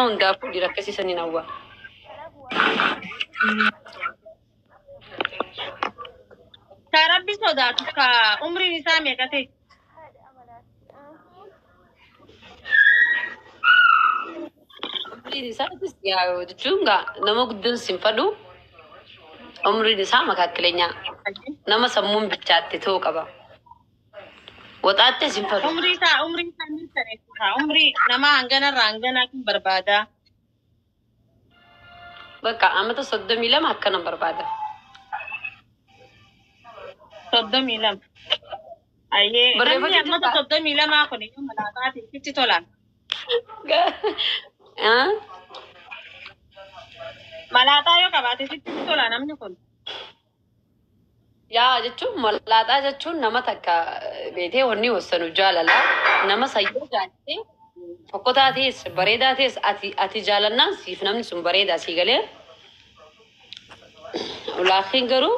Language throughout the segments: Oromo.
nama hundaa fuudhii rakkisiisanii nawwa. Tarabbi sodaatu ka umriin isaa meeqa ta'e? Umriin isaatis yaa jechuun nama guddaan sinfadhu. Umriin isaa makaakkileenyaa. Nama sammuun bichaatti ta'uu qaba. Waxaatte sinfadhu. Umrii isaa ni sareessa. Umrii nama hanganarraa hanganaa kan barbaada. Bakka amata 32 akkana barbaada. 32. Ayyee. Namni amata 32 kun iyyuu malaataa itti tolaan. Malaataa yoo qabaate itti tola namni kun. Yaa jechuun malaataa jechuun nama takka beetee wanni hossanu jaalala. Nama sayyoo jaallatee tokko taatees bareedaa ta'es ati jaalannaan siif namni sun bareedaa sii galee. Laakiin garuu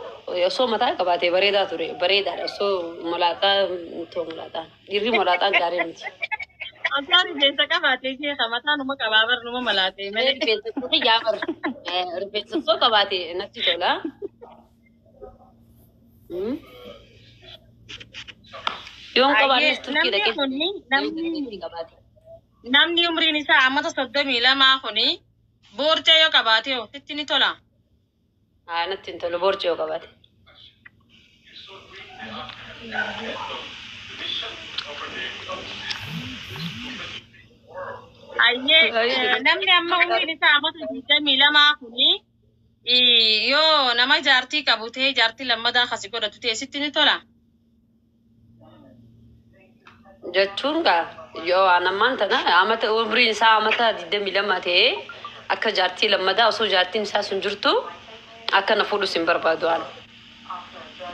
osoo mataa qabaatee bareedaa ture bareedaadha osoo malaataa too malaataa dhiirri malaataan gaarii miti. Asaan rifeensa qabaatee keessa mataa numa qabaabar numa malaatee malee. Rifeensa yaabar rifeensa osoo qabaatee natti tola. Yoon qabaannis turkii dhaqee namni umriin isaa amata 32 kuni boorcaa yoo qabaate ofitti ni tola. Natti hin tolu boorcaa yoo qabaate. Ayyee namni amma umriin isaa amata 22 kuni yoo nama jaartii qabu ta'ee jaartii lammadaa kasi godhatu ta'e sitti ni tola. Jechuun yoo namaan tana amata umriin isaa amata 22 ta'ee akka jaartii lammadaa osoo jaartiin isaa sun jirtu akka na fuudhu sin barbaadu aan.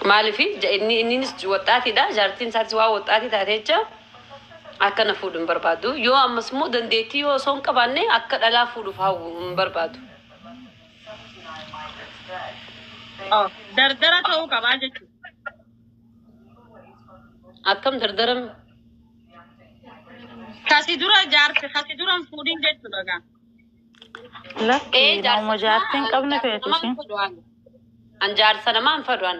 Maaliif innis waxaatiidha jaartiin isaatis waa waxaatii taatee jecha akka na fuudhu hin barbaadu. Yoo ammas immoo dandeettii yoo osoo hin qabaanne akka dhalaa fuudhuuf hawwu hin barbaadu. Dardara ta'uu qabaa jechuudha. Akkam dardaram? Kasi dura fuudhin jechuudha gaa. Lakki nama jaartiin qabne feetusi. An jaarsa namaan fadhuan.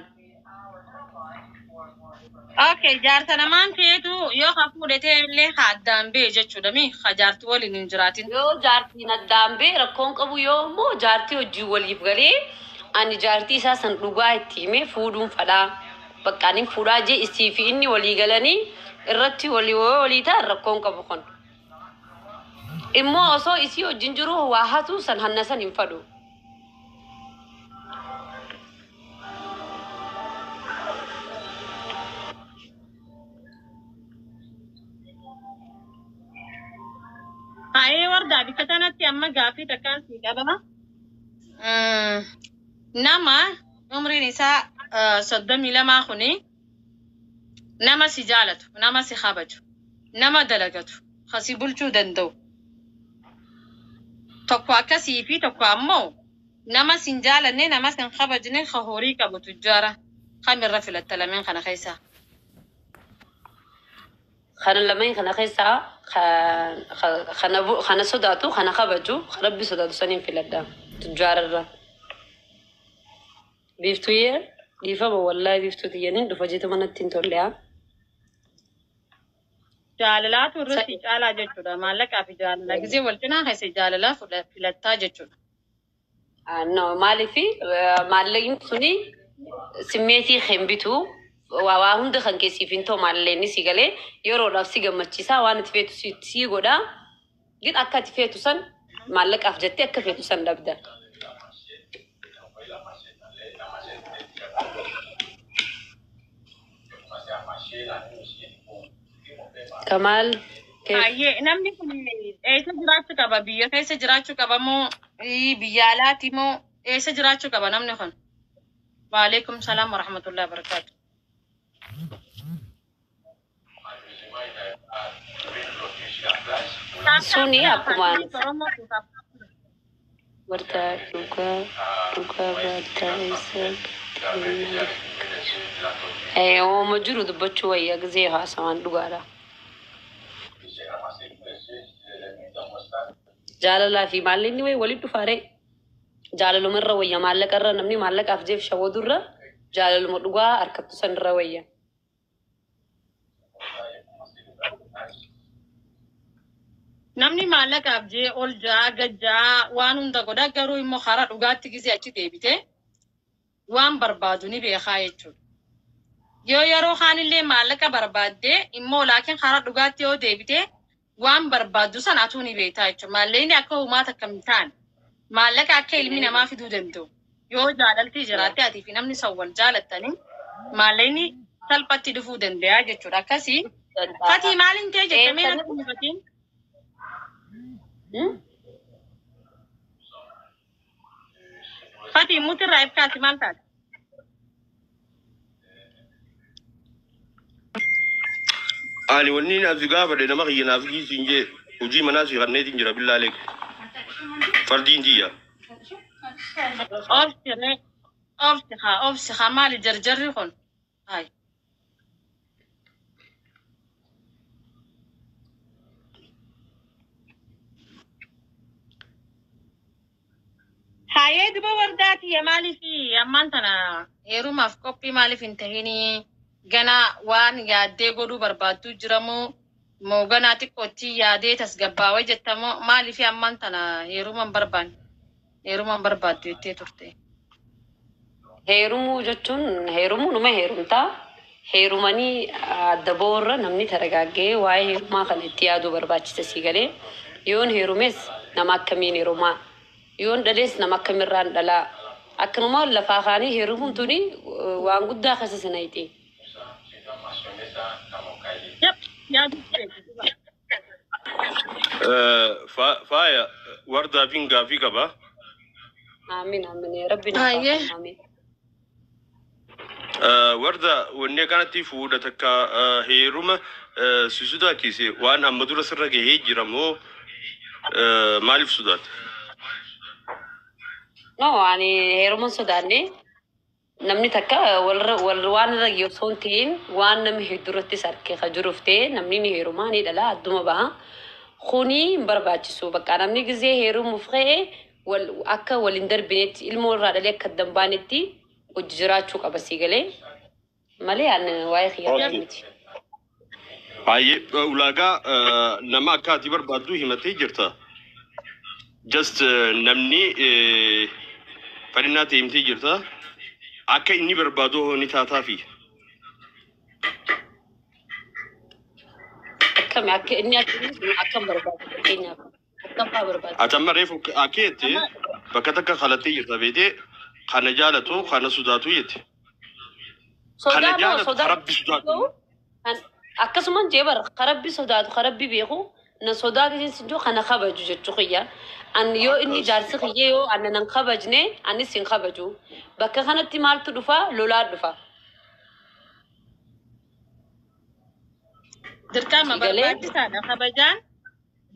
Okay, jaarsa namaan feetu yoo ka fuudhetee illee addaan bee jechuudha mi ka jaartii waliin hin jiraatin. Yoo jaartiin addaan bee rakkoon qabu yoo immoo jaartii hojii waliif galee ani jaartii isaa san dhugaa itti himee fuudhuun fadhaa. Bakka ani fuudhaa jee isii fi inni walii galanii irratti walii ta'an rakkoon qabu kun. Immoo osoo isii wajjin jiru waa hatu san hanna san hin fadhu. Haye warda bika tanatti amma gaafii takkaan sii qabama. Nama umriin isaa 32 kuni nama si jaalatu, nama si kabaju, nama dalagatu, kasi bulchuu danda'u. Tokko akkasii fi tokko ammoo nama sin jaalanne nama sin kabajne ka horii qabu tujjaara kamirra filatta lameen kana keessaa. Kana lameen kana keessaa kana sodaatu kana kabaju rabbi sodaatu saniin filadha tujjaararra. Biiftuu yee dhiifama wallaahi biiftuu tiyyaniin dhufa jeeta manatti hin tolle'a. Jaalalaatu irratti caalaa jechuudha. Maallaqaa fi jaalala gisee wal cinaa keessa jaalalaa filattaa jechuudha. No, maaliifi maallaqni suni simmeetii kan bitu waa hunda kan keessiif hin ta'u maallaqni si galee yeroodhaaf si gammachiisaa waan itti feetu si godha. Gin akka itti feetu san maallaqaaf jettee akka feetu san dhabda. Kamal. Ayyee namni kun eessa jiraachuu qaba? Biyya keessa jiraachuu qaba moo biyya alaati moo eessa jiraachuu qaba namni kun? Waalaikum salaam wa rahmatullahi wa barakatuh. Suni akkuma warta dhugaa baata isa ooma jiru dubbachuu wayya gisee haasawaan dhugaadha. jaalalaa fi maallinni wayi walitti dhufaaree jaalalumarra wayya maallaqarra namni maallaqaaf jeef shawwadurra jaalaluma dhugaa harkattu sanirra wayya. Namni maallaqaaf jee ol jaa gajjaa waan hunda godha garuu immoo karaa dhugaatti gisee achi deebite waan barbaadu ni beekaa jechuudha. Yoo yeroo kaanillee maallaqa barbaadde immoo laakiin karaa dhugaatti yoo deebite waan barbaaddu sanaatuu ni beektaa jechuudha. Maallaqni akka uumaata akkam ta'an maallaqa akka ilmi namaa fiduu danda'u. Yoo jaalaltii jiraatte atii fi namni san wal jaalattanii maallaqni salphatti dhufuu danda'a jechuudha. Akkasii Fatii maaliin ta'e jettamee natti himatiin? Fatii mutirraa ibsaati maal taate? Ani wanni naaf gaafadhe nama kiyya siin jee hojii manaa si qarneetiin jira billaalee fardiin jiyya. Obsi haa maali jarjarri kun? Haayee duba wardaati maaliif ammaan tana heerumaaf qophii maaliif hin tahini gana waan yaaddee godhuu barbaaddu jiramoo moo ganaa xiqqootti yaadee tasgabbaawee jettamoo maaliif ammaan tana heeruman barbaaddu jettee turte. Heerumuu jechuun heerumuu numa heerumtaa. Heerumanii adda boorra namni taragaagee waa'ee heerumaa kan itti yaaduu barbaachisa sii galee yoon heerumes nama akkamiin heerumaa yoon dhalees nama akkamirraan dhalaa akkanuma lafaa kaanii heerumuun tuni waan guddaa keessa nayti. Faaya wardaa fi gaafii qaba. Amiin amiin rabbi na amiin. Warda wanne kanatti fuudha takka heeruma si sodaachise waan amma dura sirra gahee jira moo maaliif sodaata? No, ani heeruma sodaanne namni takka wal waan irra osoo hin ta'in waan namni hedduuratti sarkee ka jiruuf ta'e namni ni heerumaa ni dhala adduma baha. Kuni hin barbaachisu bakka namni gizee heerumuuf ka'e akka waliin darbinetti ilmoo irraa dhalee akka dambaanetti hojii jiraachuu qaba sii galee malee ani waa'ee xiyyaara miti. Baay'ee ulaagaa nama akka ati barbaaddu himatee jirta. Just namni fadhinaa ta'e himtee jirta. Akka inni barbaadu ni taataafi. Akkami akka inni akkam barbaadu fakkeenyaaf akkam fa'aa barbaadu. Atamma reefu akkeetti bakka takka khalattee jirta beetee kana jaalatu kana sodaatu jette. Kana jaalatu rabbi sodaatu. Akkasumas jeebar rabbi sodaatu rabbi beeku na sodaatu jechuun kana kabaju jechuu xiyya. An yoo inni jaarsi xiyye yoo anna nan kabajne anis hin kabaju. Bakka kanatti maaltu dhufa lolaa dhufa. Dirqama barbaachisaadha kabajaan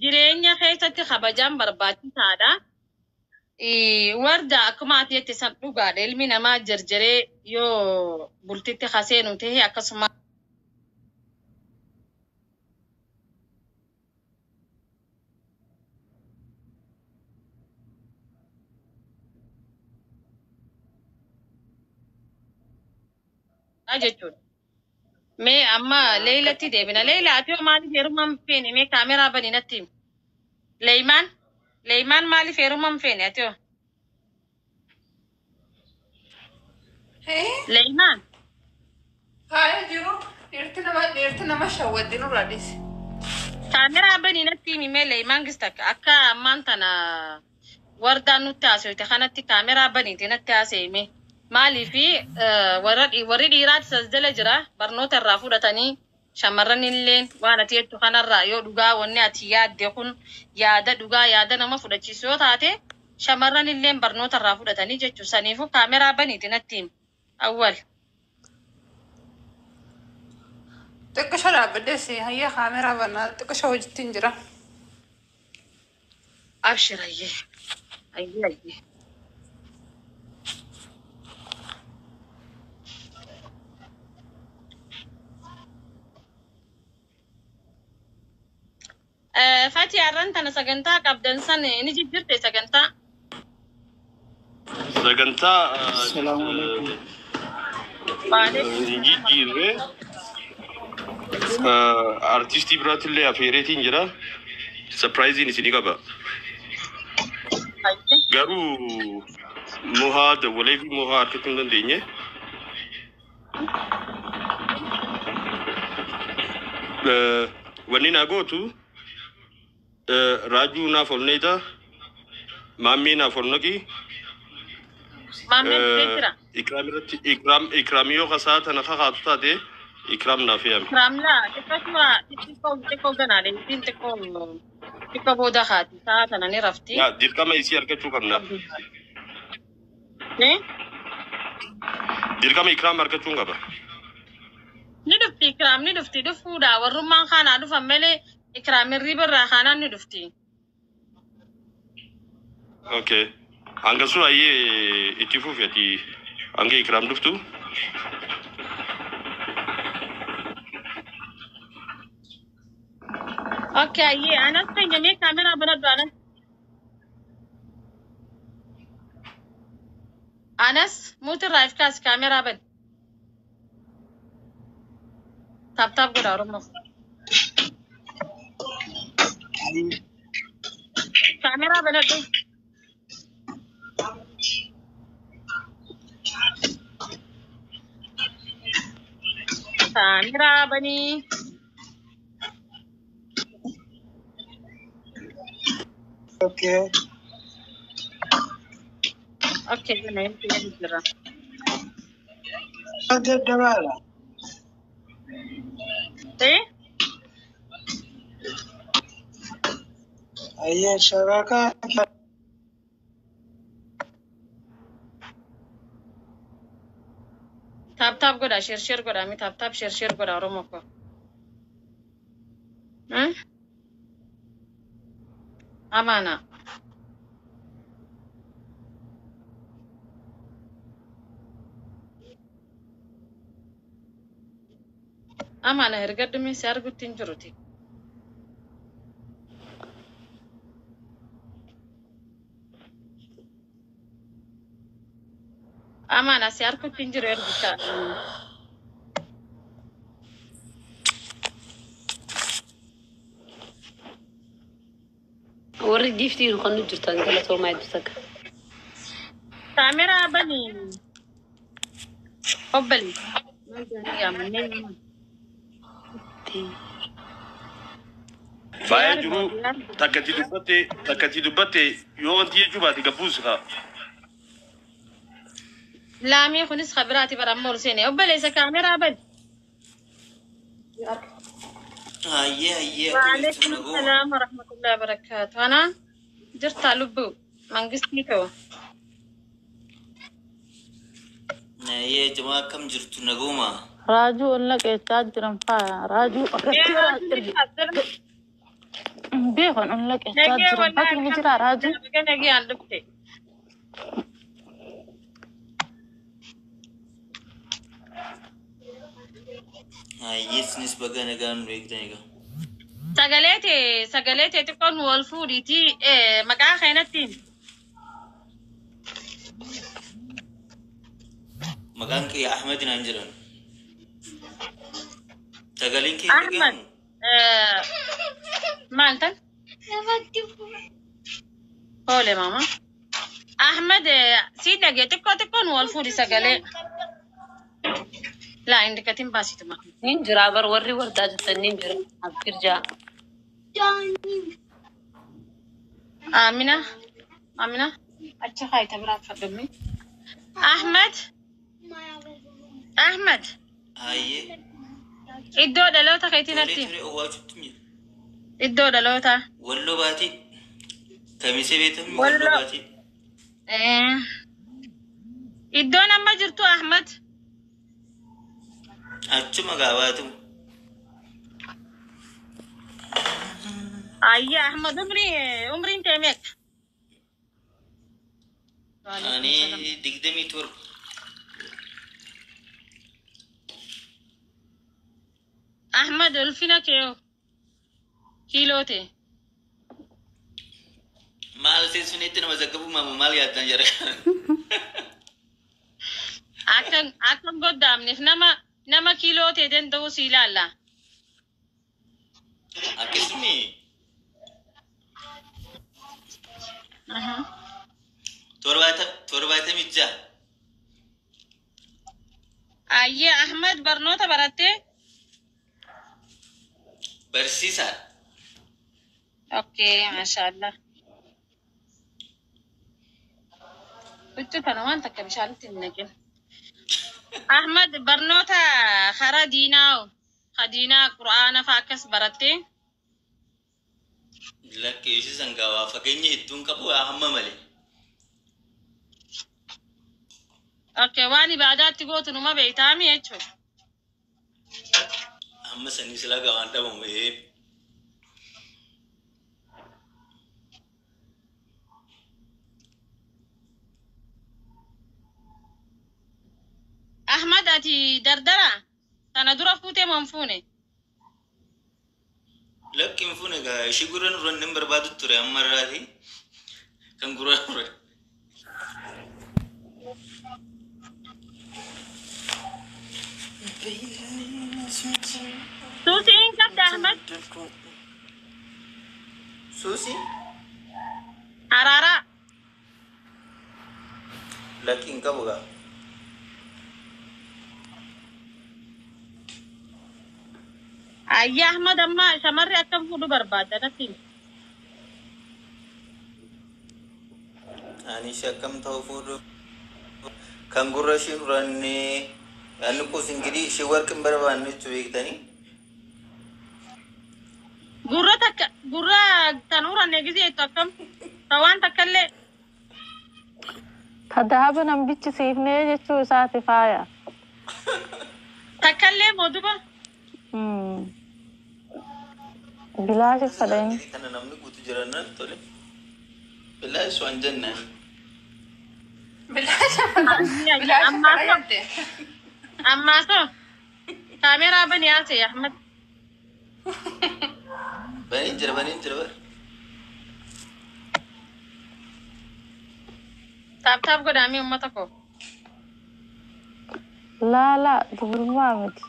jireenya keessatti kabajaan barbaachisaadha. Warda akkuma ati jette san dhugaadha ilmi namaa jarjaree yoo bultitti haseenu ta'e akkasuma jechuudha. Mee amma Leelatti deebina. Leela ati yoo maaliif heerumaan feene mee kaameraa bani natti himi. Leeymaan maaliif heerumaan feene ati yoo? Leeymaan. Haaya jiru dheerti nama shawwaddinu raadis. Kaameraa bani natti himi mee Leeymaan gista akka ammaan tana wardaan nutti haasofte kanatti kaameraa baniiti natti haasa'ime. Maaliifi warri dhiiraati sasdala jira barnoota irraa fudhatanii shamarran illee waan ati jettu kanarraa yoo dhugaa wanni ati yaadde kun yaada dhugaa yaada nama fudhachiisu yoo taate shamarran illee barnoota irraa fudhatanii jechuu saniifu kaameraa baniiti natti himi. Awwal. Xiqqisho dhaabbaddees hayya kaameraa banaa xiqqisho hojjettiin jira. Abshir hayyee. Hayyee. Fati arran tana sagantaa qabdan san ni jirte sagantaa. Sagantaa Assalamu alaikum. jijjiirree artistii biraatillee afeereetiin jira. Surprise isinii qaba. Garuu mohaa dabalee fi mohaa harkachuu hin dandeenye. Wanni naa gootu raajuu naaf olneeta maammii naaf olnaqi. إكرام يو خسارة أنا خاطر تادي إكرام نافيام. إكرام لا تكو جنالي تكو بودا خاتي ساعة أنا نرفتي. لا دير كم يصير كتشو كمنا. إيه؟ دير كم إكرام مركتشو كبا. ندفتي إكرام ندفتي دفودا والرمان خانا دفع ملي إكرام الريبر راخانا ندفتي. أوكي. Angga sudah ye itifu fiati angga ikram duftu. Okay, ye Anas kan jami kamera benar benar. Anas, muter live kas kamera ben. Tap gula orang mas. Kamera benar tu. Kamera bani. Okay. Okay, benar itu yang dikira. Ada dabala. Eh? Ayah syaraka. Tap goda share goda mi tap share goda orang apa? Amana. Amana harga demi share gutin juruti. Amana share gutin juru harga. وري ديفتي نخلو جرتان قالت ما يدوتك Kamera bani. Obali. Ya meneng. Faya juru takati dubbate yoo wanti jechuudha gabbuusa. Lami kunis khabirati baramol sene. Obali sa kamera bani. وعليكم السلام ورحمة الله وبركاته. أنا جرت لبو منقصني تو. يا جماعة كم جرت نقوما؟ راجو لك إستاجرم فا راجو بيهون لك إستاجرم فا تنجرا راجو. كنا جي عن لبتي. يس نسبة كنا كان ويكتنيكا. سجلتي تكون والفودي تي مقا خينتين. مكانك يا أحمد نانجران. سجلينك أحمد مالتن؟ قولي ماما. أحمد سيدنا جيتك تكون والفودي سجلت. لا عندك تيم باسيت ما. نينجرا بر وري وردات النينجرا أبكرجا. آمنة أتش خاي تبرات فدمي. أحمد. هاي. إدو دلوتا خيتي نتي. إدو دلوتا. ولو باتي. كميسة بيتم ولو باتي. إدو نما جرتو أحمد. أتشو مقاواتو. أيه أحمد عمري أنت ميك. أنا دقدمي تور. أحمد ألفينا كيو كيلوتي. Maal seesuneetti nama zaggabu maamu maal yaaddan jara. Akkan goddaamneef nama kiiloo ta'e danda'u si ilaalla. Akkasumi torbaatamii ja'a. Ayyee Ahmad barnoota barattee? Barsiisaa. Okay, mashaallah. Bitti kana waan takka bishaanitti hin naqin. Ahmad barnoota karaa diinaa Qur'aana fa'aa akkas barattee? Lakkee ishee sangaawaa fageenya hedduun qabu hamma malee. Okay, waan ibaadaatti gootu numa beektaami jechuudha. Amma sanii sila gawaan dhabamu Ahmad ati dardara sana dura fuutee moo hin fuune? Lakki hin fuune gaa ishee gurra nurra hin barbaadu ture amma irraati kan gurra nurra. Suusi hin qabda Ahmad? Suusi? Haraaraa. Lakki hin qabu gaa. Ayyaa Ahmad amma shamarri akkam fuudhu barbaadda natti? Ani ishee akkam ta'u fuudhu kan gurra ishee nurannee yaanni kuus ingirii ishee warqin barbaanne jechuu beektanii. Gurra tan uranne gizeettu akkam waan takkallee. Tadahaba nambichi siifnee jechuu isaati faaya. Takkallee mooduba. Bilaashi fadhani. Kana namni guutu jiran tole. Bilaashi waan jennaan. Amma so kaameeraa bani yaase Ahmad. Banii jira bar. Taap godhaamii uummata koo. Laa dubrummaa miti.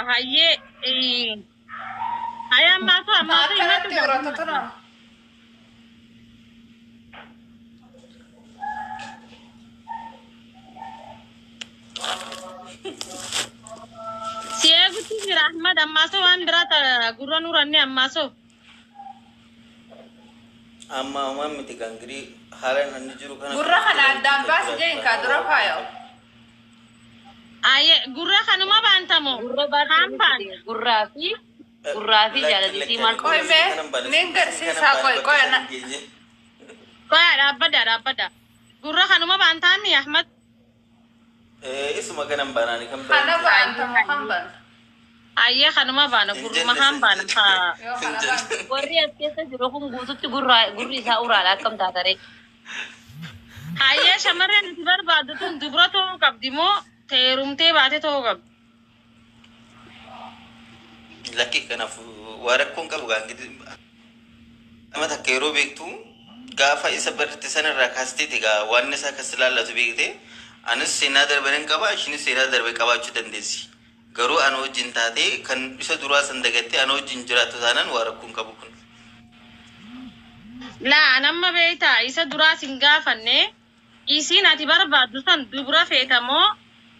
Hayyee ammaa so himatu si eegutti jira Ahmad ammaa so waan biraata gurra nuranne ammaa so. Amma waan miti kan girii haala inni jiru kana. Gurra kana addaan baasi jeen kaa dura faayo. Aye, gurra kanuma bantamu. Gurraa fi jaallattii maal Koy mee nin garsiisaa koy na. Koy dhaabbada. Gurra kanuma bantaami Ahmad. Isuma kanan banaani kan Kana baantamu hamban. Aye kanuma bana gurruma hambana. warri as keessa jiru kun guututti gurri isaa uraadha akkam taatare. Aye shamarreen itti barbaaddu tun dubra ta'uu qabdi moo teerumtee baate ta'uu qabdi? Lakki kanaaf waa rakkoon qabu gaangiti. Amma takka yeroo beektu gaafa isa barate sanarraa kaasteeti gaa waan isaa akkas ilaallatu beekte anis seenaa darbeen qaba ishinis seenaa darbee qabaachuu dandeessi. Garuu ana wajjin taatee kan isa duraa san dagattee ana wajjin jiraattu taanaan waa rakkoon qabu kun. Laa namma beekta isa duraa sin gaafanne isiin ati barbaaddu san dubra feetamoo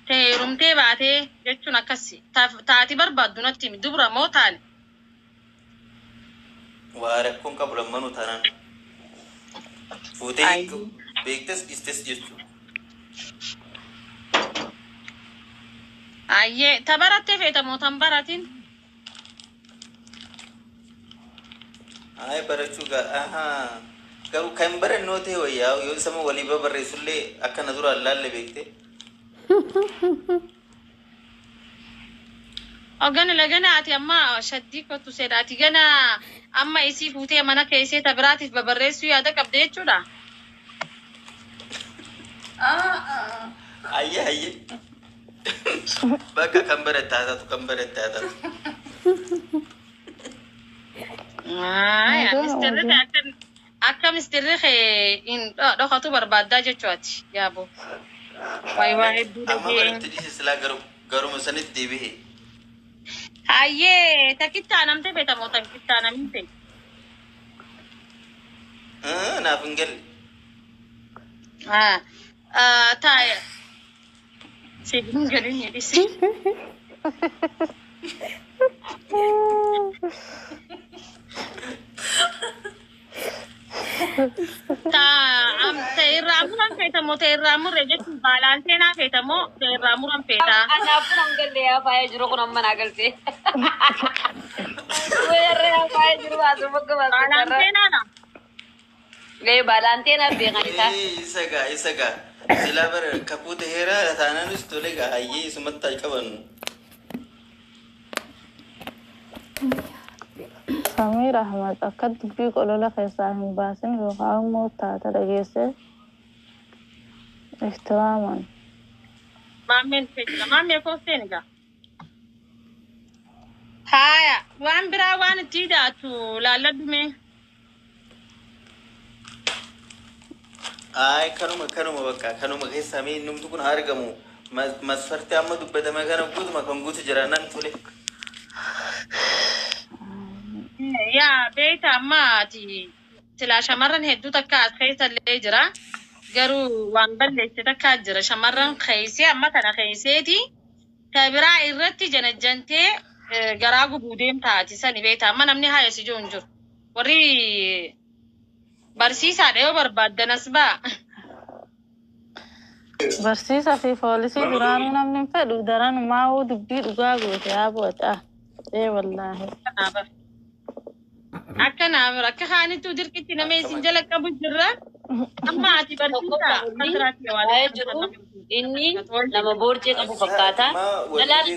teerumtee baatee jechuun akkasi taati barbaaddu natti himi dubra moo taane? Waa rakkoon qabu lammanuu taanaan fuutee beektes dhiistes jechuudha. Ayyee tabarattee feetamoo tan baratin? Ay barachuu garuu kan barannoo ta'e wayyaa yoo isama walii barreessullee akkana duraan laalle beekte. Lagana ati amma shaddii kottu sedha ati gana amma isii fuutee mana keessee tabiraatiif babarreessuu yaada qabda jechuudha. Ayye. Bakka kan barattaa taatu. Mistirri akka mistirri dhokatu barbaaddaa jechuuti yaaboo. Waa hedduu Amma baratti dhiise silaa garuma sanitti deebi'e. Hayyee takkittaa namtee beekamoo takkittaa namni Naaf hin galle. Taa'e. Siifin galiin hidhise. Ta'irraa muran feetamoo ta'irraa murre jechuun baalaan seenaa feetamoo ta'irraa muran feetaa. Kanaafuu nan galle yaa faaya jiru kun amma naa galtee. Weerree yaa faaya jiru baasuu bakka baasuu. Baalaan seenaadha. Baalaan seenaa beekan isaa. Isa gaa. Silaa bara kakuu ta'eera taanaanis tole gaa hayyee isumatti haa qabannu. Samir Ahmad akka dubbii qolola keessaa hin baasin yookaan immoo taata dhageesse iftihaaman. Maammeen fe'udha. Maammee koosteen egaa. Haaya waan biraa waan itti hidhaatu laalladhume. Ay kanuma bakka kanuma keessaa mee numtu kun argamu masfartii amma dubbatame kana guutuma kan guutu jira nan tole. Yaa beekta amma ati silaa shamarran hedduu takka as keessa illee jira. Garuu waan balleesse takka jira shamarran keessee amma kana keesseeti. Ta biraa irratti janajjantee garaa gubuu deemtaati sani beekta amma namni haayas ijoo hin jiru. Warri barsiisaadha yoo barbaaddan as ba'a. Barsiisaa fi poolisii duraanuu namni hin fedhu daranumaa hoo dubbii dhugaa goote yaa boodha. Wallaahi. Akka kaanittuu dirqitti nama isin jala qabu jirra. Amma ati barsiisaa asirratti waan inni nama boorcee qabu fakkaata. Dalaan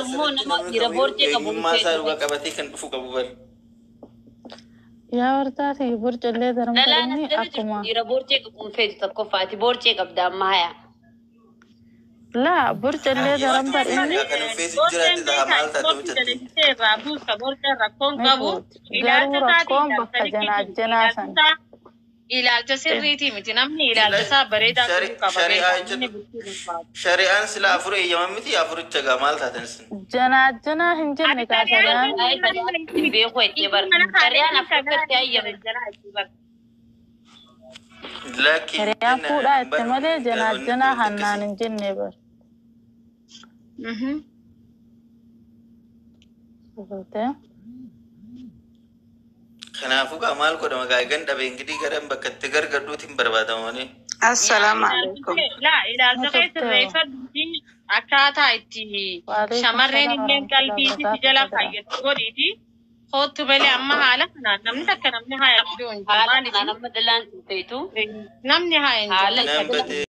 immoo nama dhiira boorcee qabu. Eenyummaa isaa dhugaa qabatee kan dhufu qabu bari. Yaa wartaati borcallee daran Dalaan fedhanii asirratti akkuma dhiira boorcee qabu feetu tokkoffaati. Boorcee qabda amma haya. laa borcallee daran fedhanii Kan feesi jiraatti ta'a maal taate hojjatti. garuu rakkoon bakka janaajjanaa san ilaalcha sirriitii miti namni ilaalcha isaa bareedaa Shari'aan sila afur eeyyaman miti afuricha gaa maal taatan sin. janaajjanaa hin jenne kaasaraan Beeku itti bar. Sariyaan Afrikatti hayyame. hiriyaan fuudhaa itti malee janaajjanaa hannaan hin jenne bar. Kanaafuu gaa maal godhama gaa egan dhabe ingidii garan bakka itti gargadhuutiin barbaadamanii. Assalamu alaikum. ilaalcha sirreeffadhuuti akkaataa itti shamarreen illeen qalbiitti jala fayyadu godhiiti. Kootu malee amma haala kanaan namni takka namni haa yaaduu hin jiru. Haala kanaan amma dalaan feetu. Namni haa hin jiru. Haala Nan batee